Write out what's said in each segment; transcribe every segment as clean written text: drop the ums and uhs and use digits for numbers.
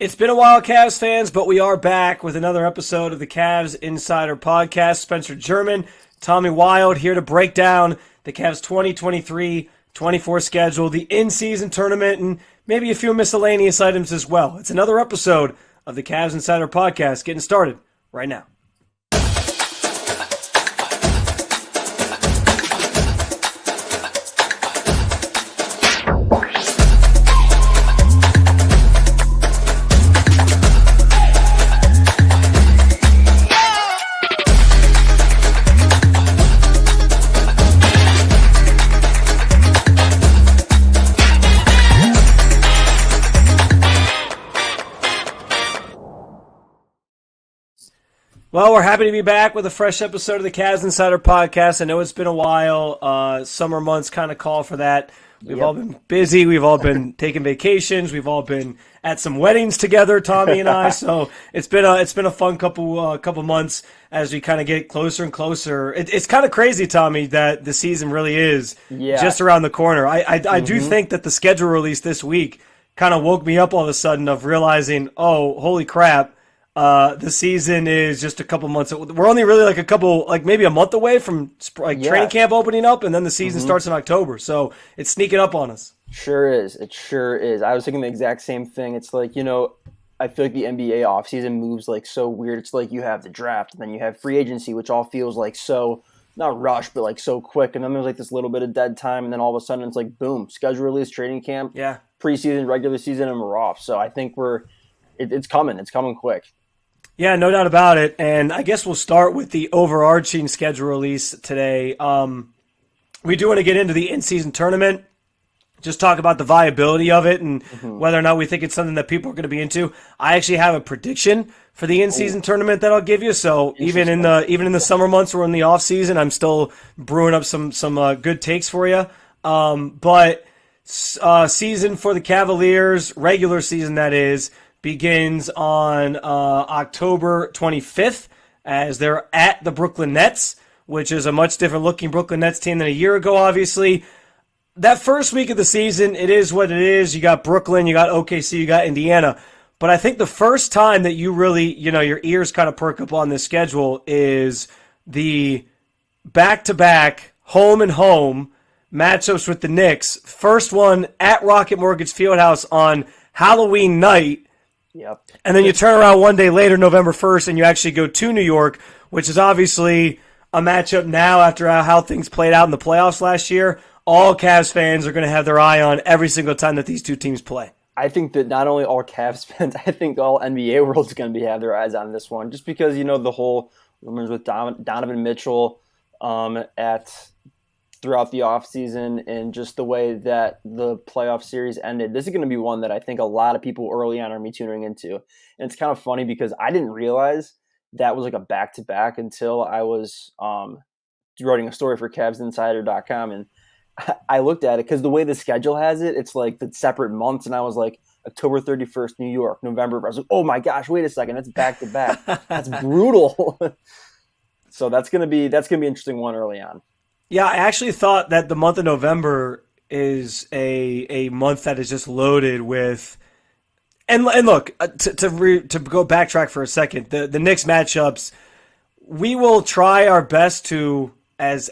It's been a while, Cavs fans, but we are back with another episode of the Cavs Insider Podcast. Spencer German, Tommy Wild here to break down the Cavs 2023-24 schedule, the in-season tournament, and maybe a few miscellaneous items as well. It's another episode of the Cavs Insider Podcast getting started right now. Well, we're happy to be back with a fresh episode of the Cavs Insider Podcast. I know it's been a while. Summer months kind of call for that. We've all been busy. We've all been taking vacations. We've all been at some weddings together, Tommy and I. So it's been a fun couple months as we kind of get closer and closer. It's kind of crazy, Tommy, that the season really is just around the corner. I do think that the schedule release this week kind of woke me up all of a sudden of realizing, oh, holy crap. The season is just a couple months. We're only really maybe a month away from training camp opening up, and then the season starts in October. So it's sneaking up on us. Sure is. It sure is. I was thinking the exact same thing. It's like, I feel like the NBA offseason moves like so weird. It's like you have the draft, and then you have free agency, which all feels like so, not rushed, but like so quick. And then there's like this little bit of dead time, and then all of a sudden it's like, boom, schedule release, training camp, preseason, regular season, and we're off. So I think it's coming. It's coming quick. Yeah, no doubt about it. And I guess we'll start with the overarching schedule release today. We do want to get into the in-season tournament, just talk about the viability of it and whether or not we think it's something that people are going to be into. I actually have a prediction for the in-season tournament that I'll give you. So even in the summer months or in the off-season, I'm still brewing up some good takes for you. But season for the Cavaliers, regular season that is, begins on October 25th as they're at the Brooklyn Nets, which is a much different looking Brooklyn Nets team than a year ago, obviously. That first week of the season, it is what it is. You got Brooklyn, you got OKC, you got Indiana. But I think the first time that you really, your ears kind of perk up on this schedule is the back-to-back home and home matchups with the Knicks. First one at Rocket Mortgage Fieldhouse on Halloween night. Yep. And then you turn around one day later, November 1st, and you actually go to New York, which is obviously a matchup now after how things played out in the playoffs last year. All Cavs fans are going to have their eye on every single time that these two teams play. I think that not only all Cavs fans, I think all NBA world is going to have their eyes on this one, just because, the whole rumors with Donovan Mitchell throughout the offseason and just the way that the playoff series ended. This is going to be one that I think a lot of people early on are me tuning into. And it's kind of funny because I didn't realize that was like a back-to-back until I was writing a story for CavsInsider.com. And I looked at it because the way the schedule has it, it's like the separate months. And I was like, October 31st, New York, November. I was like, oh my gosh, wait a second. That's back-to-back. That's brutal. So that's going to be an interesting one early on. Yeah, I actually thought that the month of November is a month that is just loaded with, and look, to go backtrack for a second, the Knicks matchups, we will try our best to, as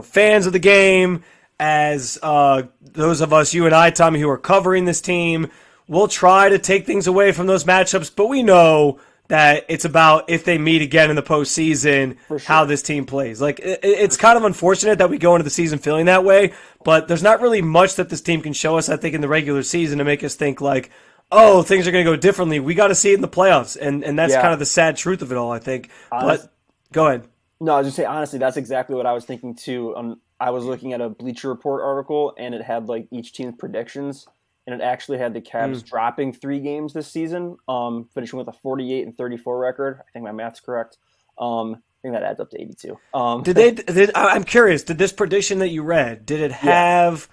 fans of the game, as those of us, you and I, Tommy, who are covering this team, we'll try to take things away from those matchups, but we know that it's about if they meet again in the postseason, how this team plays. Like, it's kind of unfortunate that we go into the season feeling that way, but there's not really much that this team can show us, I think, in the regular season to make us think like, oh, things are going to go differently. We got to see it in the playoffs, and that's kind of the sad truth of it all, I think. But go ahead. No, I was just saying, honestly, that's exactly what I was thinking too. I was looking at a Bleacher Report article, and it had like each team's predictions. And it actually had the Cavs dropping 3 games this season, finishing with a 48-34 record. I think my math's correct. I think that adds up to 82. I'm curious. Did this prediction that you read? Did it have?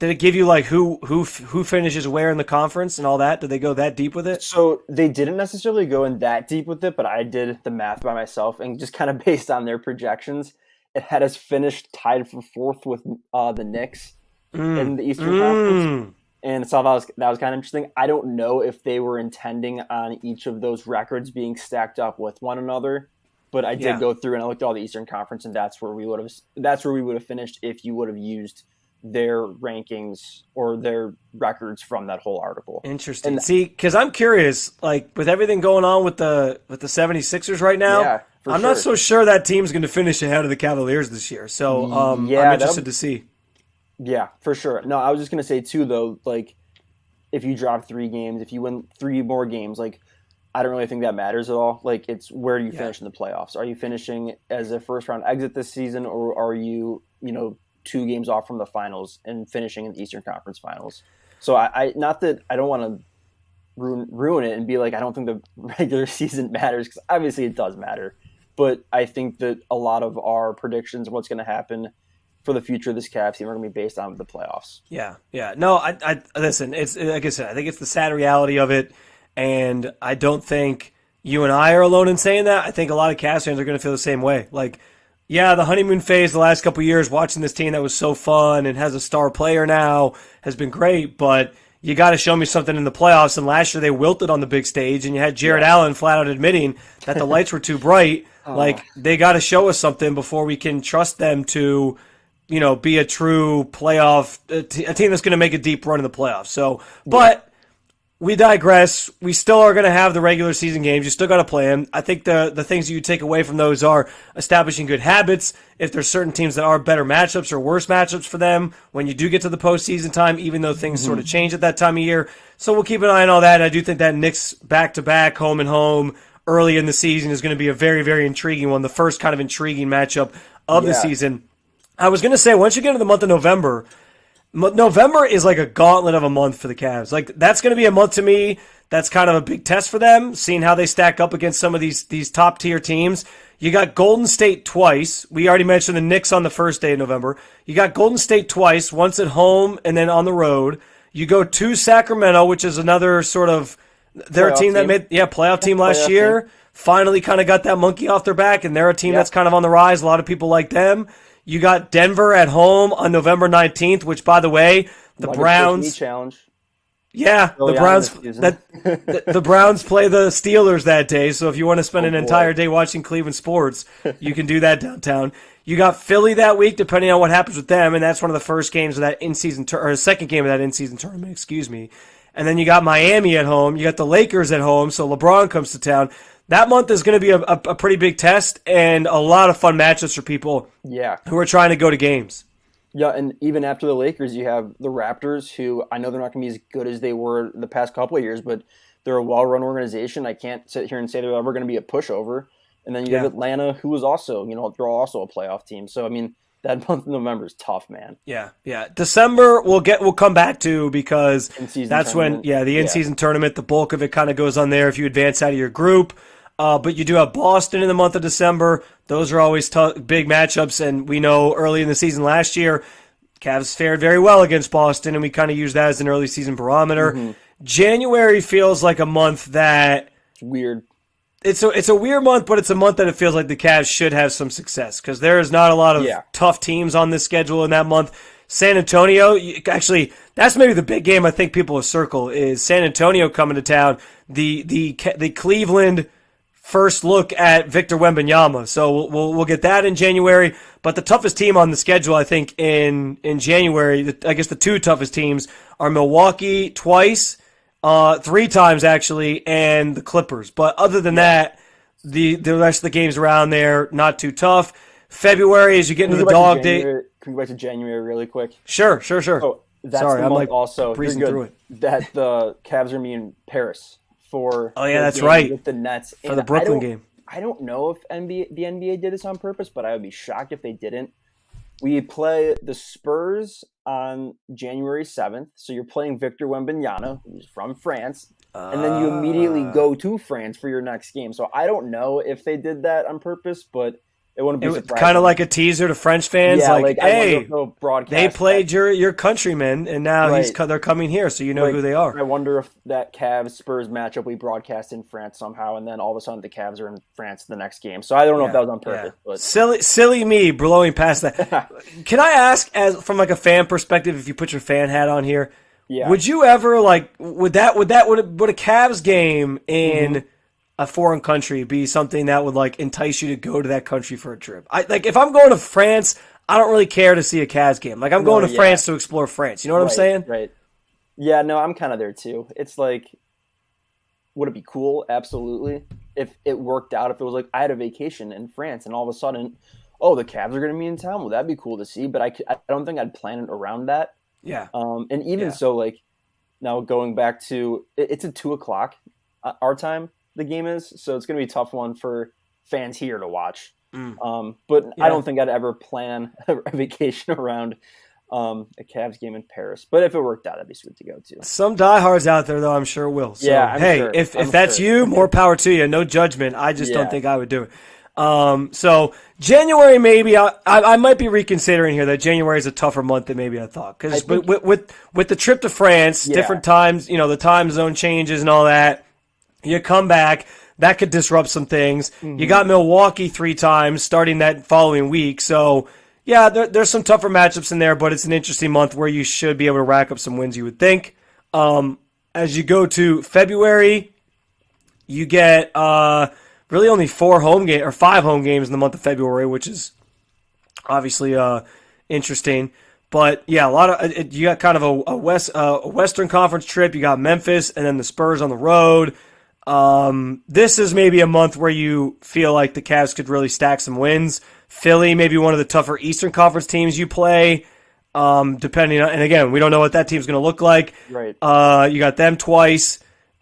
Did it give you like who finishes where in the conference and all that? Did they go that deep with it? So they didn't necessarily go in that deep with it, but I did the math by myself and just kind of based on their projections, it had us finished tied for 4th with the Knicks in the Eastern Conference. and so that was kind of interesting. I don't know if they were intending on each of those records being stacked up with one another, but I did Yeah. go through and I looked at all the Eastern Conference, and that's where we would have finished if you would have used their rankings or their records from that whole article. Interesting. And See, because I'm curious, like with everything going on with the 76ers right now, yeah, for I'm sure. not so sure that team's going to finish ahead of the Cavaliers this year. So Yeah, I'm interested to see. Yeah, for sure. No, I was just gonna say too, though, like if you drop 3 games, if you win 3 more games, like I don't really think that matters at all. Like it's where do you finish in the playoffs? Are you finishing as a first round exit this season, or are you, 2 games off from the finals and finishing in the Eastern Conference Finals? So I not that I don't want to ruin it and be like I don't think the regular season matters, because obviously it does matter, but I think that a lot of our predictions of what's going to happen for the future of this Cavs team are going to be based on the playoffs. Yeah, yeah. No, I listen. It's like I said. I think it's the sad reality of it, and I don't think you and I are alone in saying that. I think a lot of Cavs fans are going to feel the same way. Like, yeah, the honeymoon phase the last couple of years, watching this team that was so fun and has a star player now has been great, but you got to show me something in the playoffs. And last year they wilted on the big stage, and you had Jared Allen flat out admitting that the lights were too bright. Like, they got to show us something before we can trust them to, be a true playoff, a team that's going to make a deep run in the playoffs. So, but we digress. We still are going to have the regular season games. You still got to play them. I think the things that you take away from those are establishing good habits. If there's certain teams that are better matchups or worse matchups for them when you do get to the postseason time, even though things sort of change at that time of year. So we'll keep an eye on all that. I do think that Knicks back-to-back, home and home, early in the season is going to be a very, very intriguing one. The first kind of intriguing matchup of the season. I was going to say, once you get into the month of November, November is like a gauntlet of a month for the Cavs. Like, that's going to be a month to me that's kind of a big test for them, seeing how they stack up against some of these top-tier teams. You got Golden State twice. We already mentioned the Knicks on the first day of November. You got Golden State twice, once at home and then on the road. You go to Sacramento, which is another sort of their team that made playoff team last year. Finally kind of got that monkey off their back, and they're a team that's kind of on the rise. A lot of people like them. You got Denver at home on November 19th, which, by the way, the Browns challenge. Yeah, the Browns the Browns play the Steelers that day. So if you want to spend an entire day watching Cleveland sports, you can do that downtown. You got Philly that week, depending on what happens with them, and that's one of the first games of that in-season or second game of that in-season tournament. Excuse me. And then you got Miami at home. You got the Lakers at home. So LeBron comes to town. That month is going to be a pretty big test and a lot of fun matchups for people who are trying to go to games. Yeah, and even after the Lakers, you have the Raptors, who I know they're not going to be as good as they were the past couple of years, but they're a well-run organization. I can't sit here and say they're ever going to be a pushover. And then you have Atlanta, who is also, they're also a playoff team. So, I mean, that month of November is tough, man. Yeah. December we'll come back to, because that's when the in-season tournament, the bulk of it kind of goes on there if you advance out of your group. But you do have Boston in the month of December. Those are always big matchups, and we know early in the season last year, Cavs fared very well against Boston, and we kind of use that as an early season barometer. Mm-hmm. January feels like a month that it's weird. It's a weird month, but it's a month that it feels like the Cavs should have some success, because there is not a lot of tough teams on this schedule in that month. San Antonio, actually, that's maybe the big game I think people will circle, is San Antonio coming to town. The Cleveland first look at Victor Wembanyama. So we'll get that in January. But the toughest team on the schedule, I think, in January, I guess the two toughest teams are Milwaukee twice, 3 times actually, and the Clippers. But other than that, the rest of the games around there, not too tough. February, as you get into the dog date. Can we go back to January really quick? Sure. So that's Sorry, the I'm month like also breezing through it. That the Cavs are meeting Paris for that's right, with the Nets for the Brooklyn game. I don't know if the NBA did this on purpose, but I would be shocked if they didn't. We play the Spurs on January 7th, so you're playing Victor Wembanyama, who's from France, and then you immediately go to France for your next game. So I don't know if they did that on purpose, but it wouldn't be surprising. Kind of like a teaser to French fans, hey, they played that. your countrymen, and now they're coming here, so you know who they are. I wonder if that Cavs-Spurs matchup we broadcast in France somehow, and then all of a sudden the Cavs are in France the next game. So I don't know if that was on purpose. But silly me blowing past that. Can I ask, as from like a fan perspective, if you put your fan hat on here, Yeah. Would you ever like would a Cavs game in a foreign country be something that would like entice you to go to that country for a trip? Like if I'm going to France, I don't really care to see a Cavs game. Like I'm going to France to explore France. You know what I'm saying? Right. Yeah, no, I'm kind of there too. It's like, would it be cool? Absolutely. If it worked out, if it was like I had a vacation in France and all of a sudden, oh, the Cavs are going to be in town. Well, that'd be cool to see. But I don't think I'd plan it around that. Yeah. And even so, like now going back to it's at 2:00 our time. The game is, so it's going to be a tough one for fans here to watch. But I don't think I'd ever plan a vacation around a Cavs game in Paris. But if it worked out, that'd be sweet to go to. Some diehards out there, though, I'm sure will. So, yeah, I'm hey, sure. if that's you, more power to you. No judgment. I just don't think I would do it. So January, maybe I might be reconsidering here that January is a tougher month than maybe I thought. Because with the trip to France, different times, the time zone changes and all that. You come back, that could disrupt some things. You got Milwaukee 3 times starting that following week. So, yeah, there's some tougher matchups in there, but it's an interesting month where you should be able to rack up some wins, you would think. As you go to February, you get really only 5 home games in the month of February, which is obviously interesting. But yeah, you got kind of a Western Conference trip. You got Memphis and then the Spurs on the road. This is maybe a month where you feel like the Cavs could really stack some wins. Philly, maybe one of the tougher Eastern Conference teams you play, depending on, and again, we don't know what that team's going to look like. Right. You got them twice.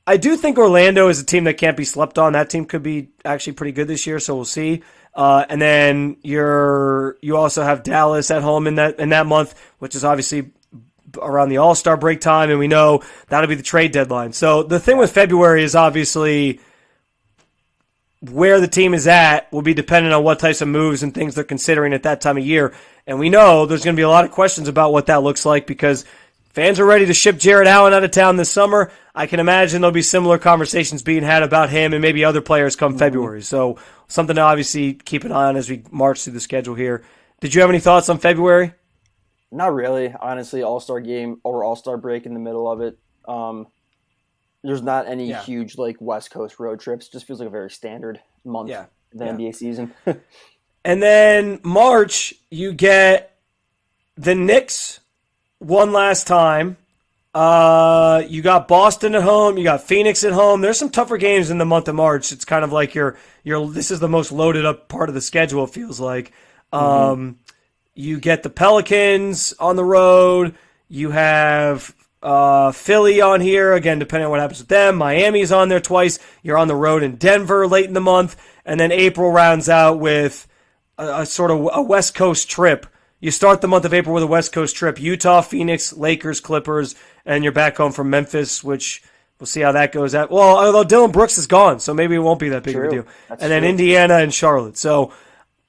I do think Orlando is a team that can't be slept on. That team could be actually pretty good this year, so we'll see. And then you also have Dallas at home in that month, which is obviously around the All-Star break time, and we know that'll be the trade deadline. So the thing with February is obviously where the team is at will be dependent on what types of moves and things they're considering at that time of year. And we know there's going to be a lot of questions about what that looks like because fans are ready to ship Jarrett Allen out of town this summer. I can imagine there'll be similar conversations being had about him and maybe other players come February. So something to obviously keep an eye on as we march through the schedule here. Did you have any thoughts on February? Not really, honestly. All-Star game or All-Star break in the middle of it. There's not any huge like West Coast road trips. Just feels like a very standard month of the NBA season. And then March, you get the Knicks one last time. You got Boston at home. You got Phoenix at home. There's some tougher games in the month of March. It's kind of like this is the most loaded up part of the schedule. It feels like. You get the Pelicans on the road. You have Philly on here, again, depending on what happens with them. Miami's on there twice. You're on the road in Denver late in the month. And then April rounds out with a sort of a West Coast trip. You start the month of April with a West Coast trip. Utah, Phoenix, Lakers, Clippers, and you're back home from Memphis, which we'll see how that goes. Although Dylan Brooks is gone, so maybe it won't be that big of a deal. And then Indiana and Charlotte. So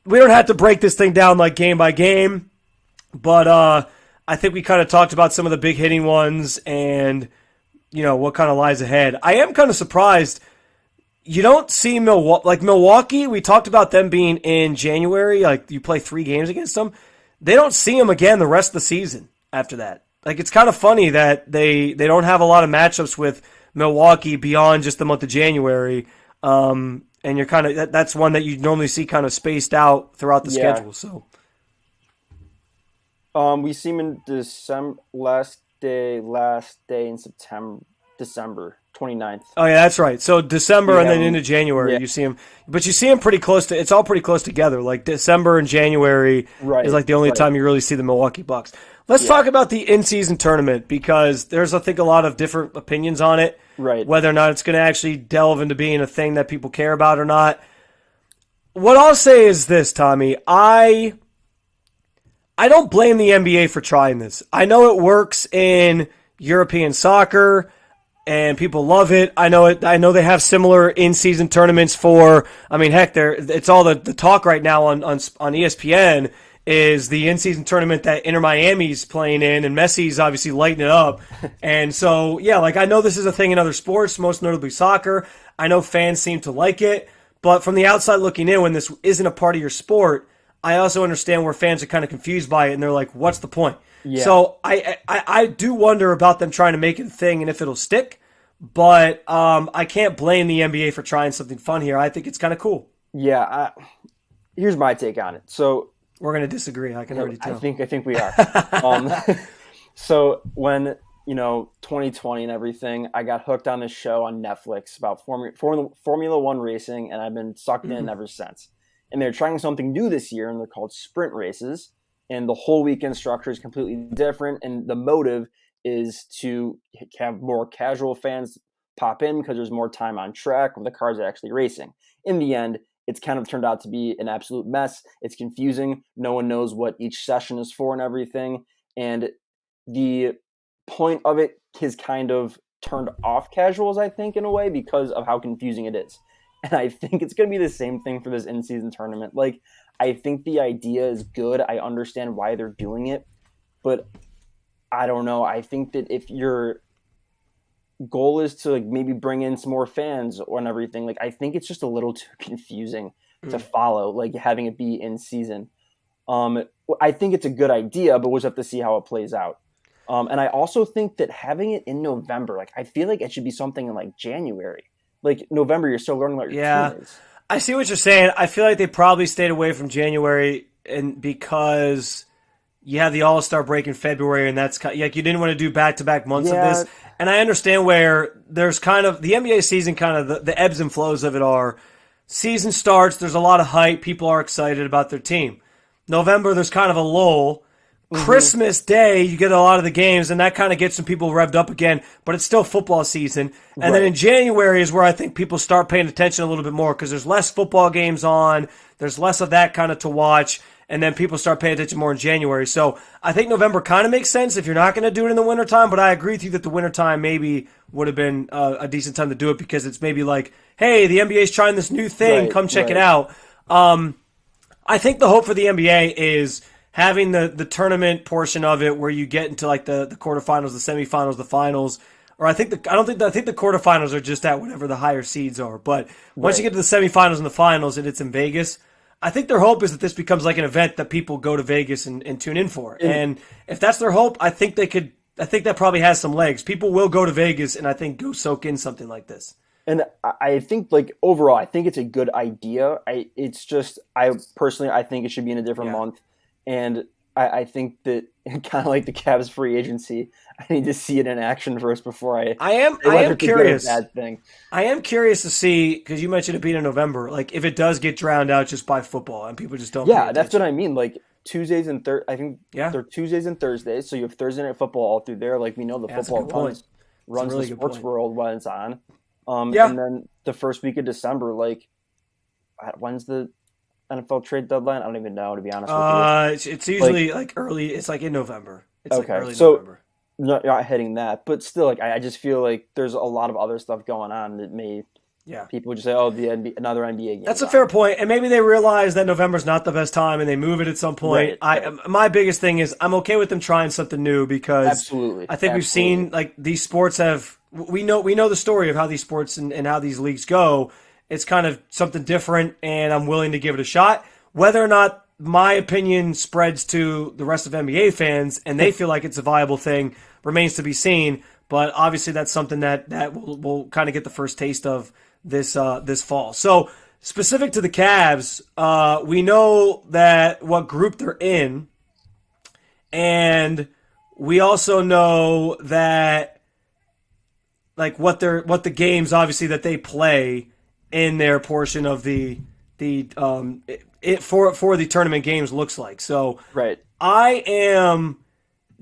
we don't have to break this thing down like game by game, but I think we kind of talked about some of the big hitting ones and, what kind of lies ahead. I am kind of surprised you don't see Milwaukee. We talked about them being in January, like you play 3 games against them. They don't see them again the rest of the season after that. Like it's kind of funny that they don't have a lot of matchups with Milwaukee beyond just the month of January. And you're kind of that's one that you normally see kind of spaced out throughout the schedule. So, we see him in December, last day in December 29th. Oh yeah, that's right. So December and then into January you see him, but you see him pretty close to. It's all pretty close together. Like December and January is like the only time you really see the Milwaukee Bucks. Let's talk about the in-season tournament because there's I think a lot of different opinions on it. Right. Whether or not it's going to actually delve into being a thing that people care about or not. What I'll say is this, Tommy. I don't blame the NBA for trying this. I know it works in European soccer and people love it. I know they have similar in-season tournaments for. I mean, heck, it's all the talk right now on ESPN is the in-season tournament that Inter Miami's playing in, and Messi's obviously lighting it up. And so, yeah, like I know this is a thing in other sports, most notably soccer. I know fans seem to like it, but from the outside looking in, when this isn't a part of your sport, I also understand where fans are kind of confused by it, and they're like, what's the point? Yeah. So I do wonder about them trying to make it a thing and if it'll stick. But I can't blame the NBA for trying something fun here. I think it's kind of cool. Yeah. Here's my take on it. So We're going to disagree. I can already tell. I think we are. um, so when 2020 and everything, I got hooked on this show on Netflix about Formula One racing, and I've been sucked in ever since. And they're trying something new this year, and they're called sprint races. And the whole weekend structure is completely different, and the motive is to have more casual fans pop in because there's more time on track with the cars that are actually racing. In the end, it's kind of turned out to be an absolute mess. It's confusing. No one knows what each session is for and everything. And the point of it has kind of turned off casuals, I think, in a way, because of how confusing it is. And I think it's going to be the same thing for this in-season tournament. Like, I think the idea is good. I understand why they're doing it. But I don't know. I think that if your goal is to maybe bring in some more fans and everything, I think it's just a little too confusing to follow, having it be in season. I think it's a good idea, but we'll just have to see how it plays out. And I also think that having it in November, I feel like it should be something in January. November, you're still learning what your team is. I see what you're saying. I feel like they probably stayed away from January and because you have the All-Star break in February, and that's you didn't want to do back-to-back months of this. And I understand where there's kind of the NBA season, kind of the ebbs and flows of it are. Season starts, there's a lot of hype. People are excited about their team. November, there's kind of a lull. Christmas Day, you get a lot of the games, and that kind of gets some people revved up again, but it's still football season. And then in January is where I think people start paying attention a little bit more because there's less football games on, there's less of that kind of to watch, and then people start paying attention more in January. So I think November kind of makes sense if you're not going to do it in the wintertime, but I agree with you that the wintertime maybe would have been a decent time to do it because it's maybe hey, the NBA's trying this new thing, come check it out. I think the hope for the NBA is having the tournament portion of it where you get into the quarterfinals, the semifinals, the finals, or I think the quarterfinals are just at whatever the higher seeds are. But once you get to the semifinals and the finals and it's in Vegas, I think their hope is that this becomes an event that people go to Vegas and tune in for. And if that's their hope, I think that probably has some legs. People will go to Vegas and I think go soak in something like this. And I think overall, I think it's a good idea. I personally think it should be in a different month. And I think that kind of like the Cavs free agency, I need to see it in action first before I am curious. Bad thing. I am curious to see, because you mentioned it being in November, if it does get drowned out just by football and people just don't. Yeah, that's what I mean. Tuesdays and I think they're Tuesdays and Thursdays. So you have Thursday night football all through there. We know the football runs the sports world when it's on. And then the first week of December, when's the NFL trade deadline? I don't even know, to be honest with you. It's usually early. It's in November. It's early November. Not hitting that, but still, I just feel there's a lot of other stuff going on that may. Yeah. People just say, "Oh, another NBA game." That's a fair point, and maybe they realize that November's not the best time, and they move it at some point. Right. My biggest thing is I'm okay with them trying something new because absolutely, I think we've seen these sports have. We know the story of how these sports and how these leagues go. It's kind of something different, and I'm willing to give it a shot. Whether or not my opinion spreads to the rest of NBA fans and they feel like it's a viable thing remains to be seen. But obviously, that's something that we'll kind of get the first taste of this fall. So specific to the Cavs, we know that what group they're in, and we also know that what the games obviously that they play in their portion of the for the tournament games looks like. So right. I am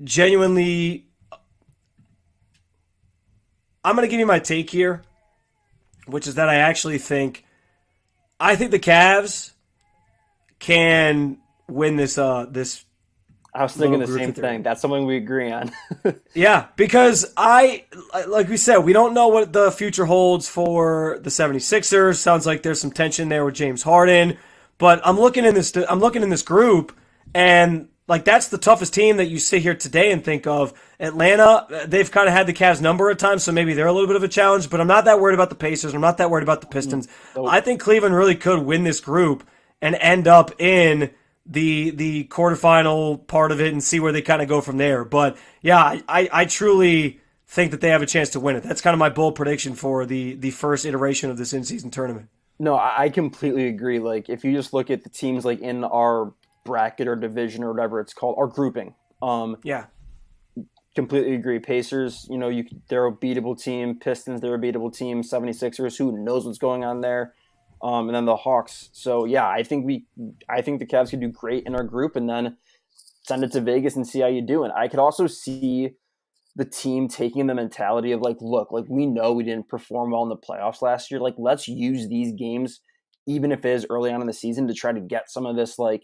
genuinely. I'm going to give you my take here, which is that I think the Cavs can win this. I was thinking the same thing. That's something we agree on. Yeah, because like we said, we don't know what the future holds for the 76ers. Sounds like there's some tension there with James Harden. But I'm looking in this group, and that's the toughest team that you sit here today and think of. Atlanta, they've kind of had the Cavs number at times, so maybe they're a little bit of a challenge. But I'm not that worried about the Pacers. I'm not that worried about the Pistons. I think Cleveland really could win this group and end up in the quarterfinal part of it and see where they kind of go from there. But yeah, I truly think that they have a chance to win it. That's kind of my bold prediction for the first iteration of this in-season tournament. No, I completely agree. Like, if you just look at the teams like in our bracket or division or whatever it's called, our grouping, Yeah. completely agree. Pacers, they're a beatable team. Pistons, they're a beatable team. 76ers, who knows what's going on there? And then the Hawks. So yeah, I think the Cavs could do great in our group, and then send it to Vegas and see how you do. And I could also see the team taking the mentality of like, look, like we know we didn't perform well in the playoffs last year. Like, let's use these games, even if it is early on in the season, to try to get some of this like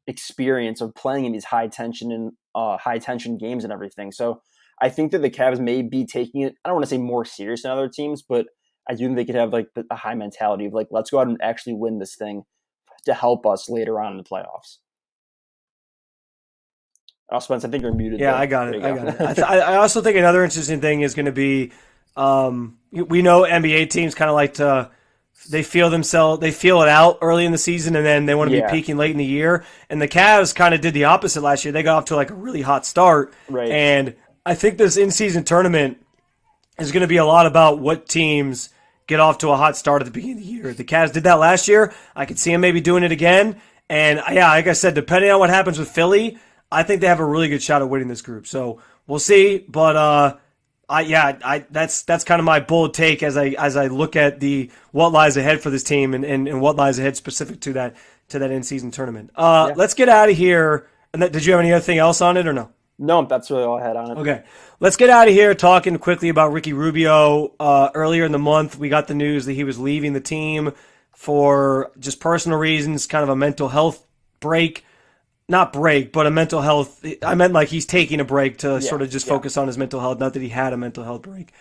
experience of playing in these high tension games and everything. So I think that the Cavs may be taking it, I don't want to say more serious than other teams, but I do think they could have like a high mentality of like, let's go out and actually win this thing to help us later on in the playoffs. Oh, Spence, I think you're muted. Yeah, there. I got it. I got it. I also think another interesting thing is going to be, we know NBA teams kind of like to, they feel it out early in the season, and then they want to be peaking late in the year. And the Cavs kind of did the opposite last year. They got off to like a really hot start. Right. And I think this in-season tournament is going to be a lot about what teams get off to a hot start at the beginning of the year. The Cavs did that last year. I could see them maybe doing it again. And yeah, like I said, depending on what happens with Philly, I think they have a really good shot at winning this group. So we'll see. But that's kind of my bold take as I look at what lies ahead for this team and what lies ahead specific to that in-season tournament. Let's get out of here. And did you have anything else on it or no? No, that's really all I had on it. Okay. Let's get out of here talking quickly about Ricky Rubio. Earlier in the month, we got the news that he was leaving the team for just personal reasons, kind of a mental health break. Not break, but a mental health. I meant like he's taking a break to sort of just focus on his mental health, not that he had a mental health break.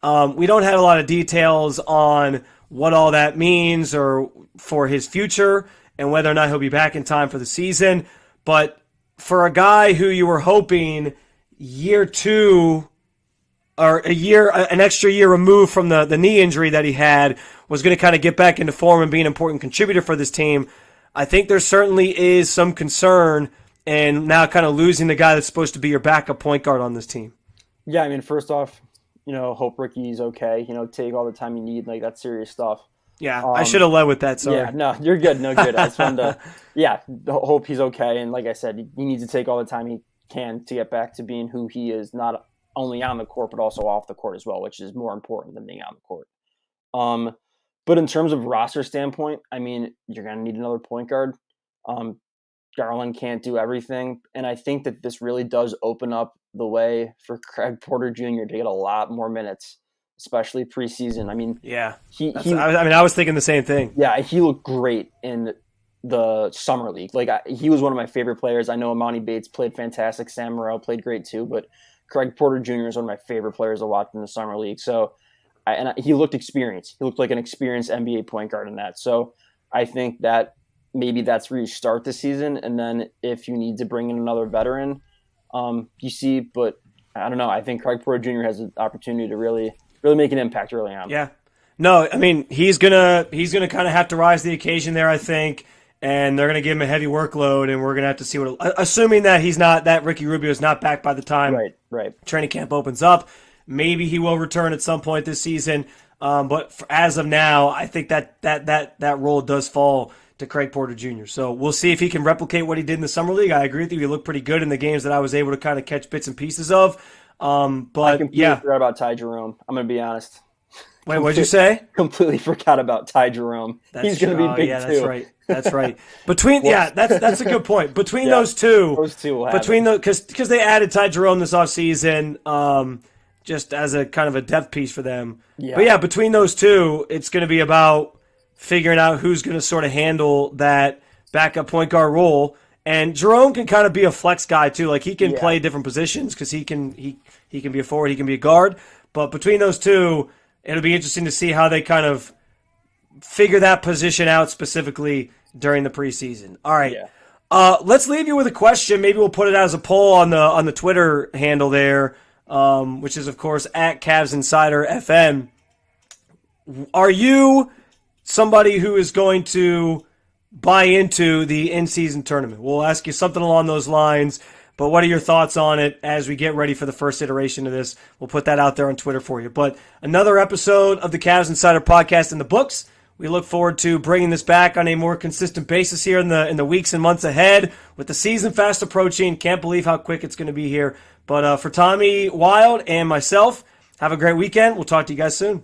We don't have a lot of details on what all that means or for his future and whether or not he'll be back in time for the season. But for a guy who you were hoping year two or an extra year removed from the knee injury that he had was going to kind of get back into form and be an important contributor for this team, I think there certainly is some concern and now kind of losing the guy that's supposed to be your backup point guard on this team. Yeah, I mean, first off, hope Ricky's okay. Take all the time you need. Like, that's serious stuff. Yeah, I should have led with that. Sorry. Yeah, no, you're good. No, good. I just wanted to, hope he's okay. And like I said, he needs to take all the time he can to get back to being who he is, not only on the court, but also off the court as well, which is more important than being on the court. But in terms of roster standpoint, I mean, you're going to need another point guard. Garland can't do everything. And I think that this really does open up the way for Craig Porter Jr. to get a lot more minutes, especially preseason. I mean, I was thinking the same thing. Yeah, he looked great in the summer league. Like, he was one of my favorite players. I know Emoni Bates played fantastic. Sam Morril played great too, but Craig Porter Jr. is one of my favorite players to watch in the summer league. So, he looked experienced. He looked like an experienced NBA point guard in that. So I think that maybe that's where you start the season. And then if you need to bring in another veteran, you see. But I don't know. I think Craig Porter Jr. has an opportunity to really make an impact early on. Yeah. No, I mean, he's gonna kind of have to rise to the occasion there, I think. And they're gonna give him a heavy workload, and we're gonna have to see assuming that Ricky Rubio is not back by the time training camp opens up. Maybe he will return at some point this season, but as of now, I think that role does fall to Craig Porter Jr. So we'll see if he can replicate what he did in the summer league. I agree with you; he looked pretty good in the games that I was able to kind of catch bits and pieces of. But I completely forgot about Ty Jerome. I'm going to be honest. Wait, what'd you say? Completely forgot about Ty Jerome. He's going to be big too. That's right. That's right. That's a good point. Between those two will happen. Because they added Ty Jerome this offseason. Just as a kind of a depth piece for them. Yeah. But yeah, between those two, it's going to be about figuring out who's going to sort of handle that backup point guard role. And Jerome can kind of be a flex guy too. Like, he can play different positions because he can be a forward, he can be a guard. But between those two, it'll be interesting to see how they kind of figure that position out specifically during the preseason. All right. Yeah. Let's leave you with a question. Maybe we'll put it as a poll on the Twitter handle there. Which is, of course, at Cavs Insider FM. Are you somebody who is going to buy into the in-season tournament? We'll ask you something along those lines. But what are your thoughts on it as we get ready for the first iteration of this? We'll put that out there on Twitter for you. But another episode of the Cavs Insider Podcast in the books. We look forward to bringing this back on a more consistent basis here in the weeks and months ahead with the season fast approaching. Can't believe how quick it's going to be here. But for Tommy Wild and myself, have a great weekend. We'll talk to you guys soon.